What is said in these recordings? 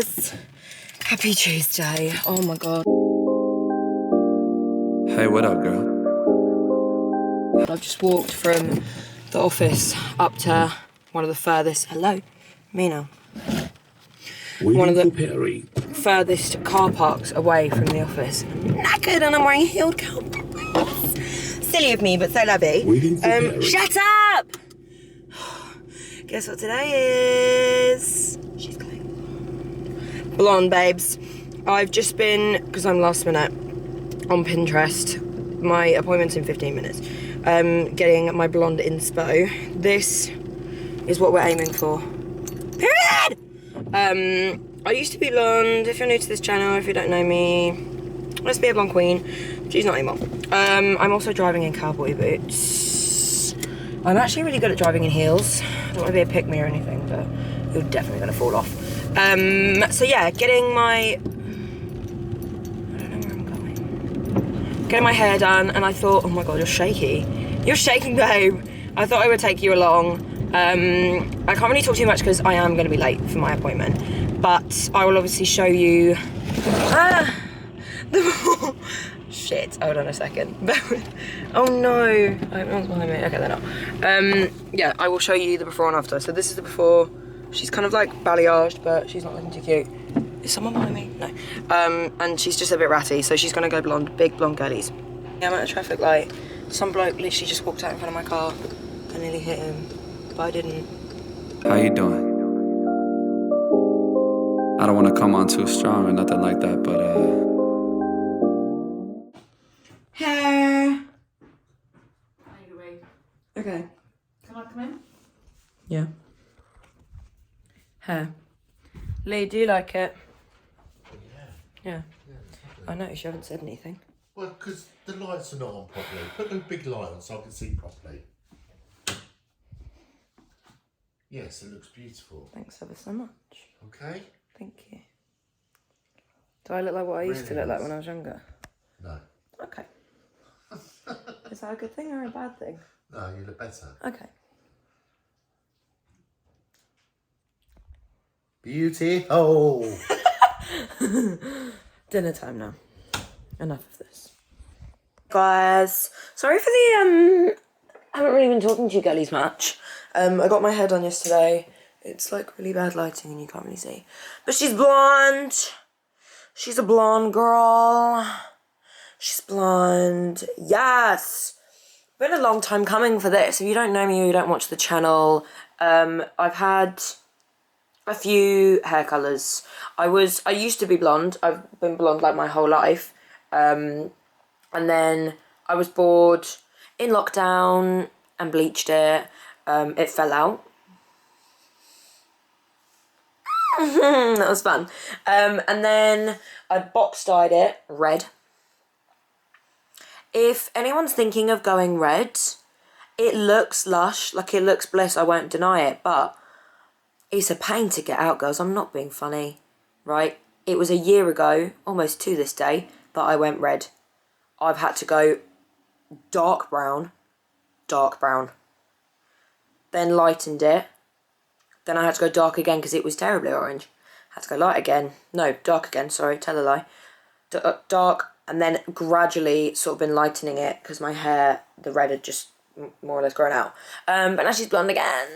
guys, happy Tuesday. Oh my god. Hey, what up, girl? I've just walked from the office up to one of the furthest, hello, me now. One of the furthest car parks away from the office. Knackered and I'm wearing heeled cowboys. Silly of me, but so lovely. Shut up! Guess what today is? She's going blonde, babes. I've just been, because I'm last minute, on Pinterest. My appointment's in 15 minutes. Getting my blonde inspo. This is what we're aiming for. Period! I used to be blonde. If you're new to this channel, if you don't know me, let's be a blonde queen. She's not anymore. I'm also driving in cowboy boots. I'm actually really good at driving in heels. I don't want to be a pick-me or anything, but you're definitely going to fall off. So yeah, getting my... I don't know where I'm going. Getting my hair done, and I thought, oh my god, you're shaky. You're shaking, babe. I thought I would take you along. I can't really talk too much because I am going to be late for my appointment, but I will obviously show you shit, hold on a second. Oh no, everyone's behind me. Okay, they're not. Yeah, I will show you the before and after. So this is the before. She's kind of like balayaged, but she's not looking too cute. Is someone behind me? No. And she's just a bit ratty, so she's gonna go blonde, big blonde girlies. Yeah, I'm at a traffic light. Some bloke literally just walked out in front of my car. I nearly hit him, but I didn't. How you doing? I don't want to come on too strong or nothing like that, but Hair. Anyway, Okay. can I come in? Yeah. Hair. Lee, do you like it? Yeah. I noticed you haven't said anything. Well, because the lights are not on properly. Put the big light on so I can see properly. Yes, it looks beautiful. Thanks ever so much. Okay? Thank you. Do I look like what I used to Really look like nice. when I was younger? No. Okay. Is that a good thing or a bad thing? No, you look better. Okay. Beautiful. Dinner time now. Enough of this. Guys, sorry for the, I haven't really been talking to you girlies much. I got my hair done yesterday. It's like really bad lighting and you can't really see. But she's blonde. She's a blonde girl. She's blonde. Yes. Been a long time coming for this. If you don't know me or you don't watch the channel, I've had a few hair colours. I used to be blonde. I've been blonde like my whole life. And then I was bored in lockdown and bleached it. It fell out. That was fun. And then I box dyed it red. If anyone's thinking of going red, it looks lush, like it looks bliss, I won't deny it, but it's a pain to get out, girls. I'm not being funny, right? It was a year ago, almost to this day, that I went red. I've had to go dark brown, then lightened it. Then I had to go dark again because it was terribly orange. Had to go light again. No, dark again, sorry, tell a lie. Dark, and then gradually sort of been lightening it because my hair, the red had just more or less grown out. But now she's blonde again.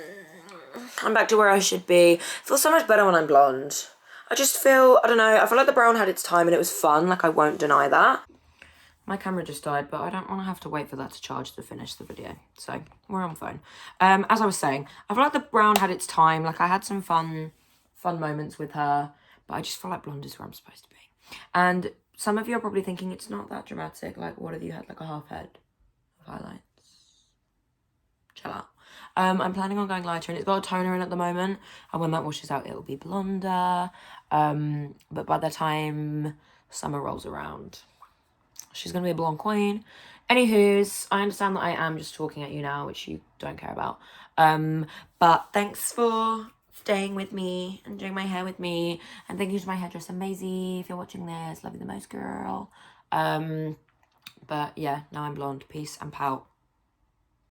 I'm back to where I should be. Feel so much better when I'm blonde. I just feel, I don't know, I feel like the brown had its time and it was fun, like I won't deny that. My camera just died, but I don't want to have to wait for that to charge to finish the video. So, we're on phone. As I was saying, I feel like the brown had its time. Like, I had some fun moments with her. But I just feel like blonde is where I'm supposed to be. And some of you are probably thinking it's not that dramatic. Like, what have you had? Like, a half head of highlights? Chill out. I'm planning on going lighter, and it's got a toner in at the moment. And when that washes out, it'll be blonder. But by the time summer rolls around, she's going to be a blonde queen. Anywho's, I understand that I am just talking at you now, which you don't care about. But thanks for staying with me and doing my hair with me. And thank you to my hairdresser, Maisie, if you're watching this. Love you the most, girl. But yeah, now I'm blonde. Peace and pout.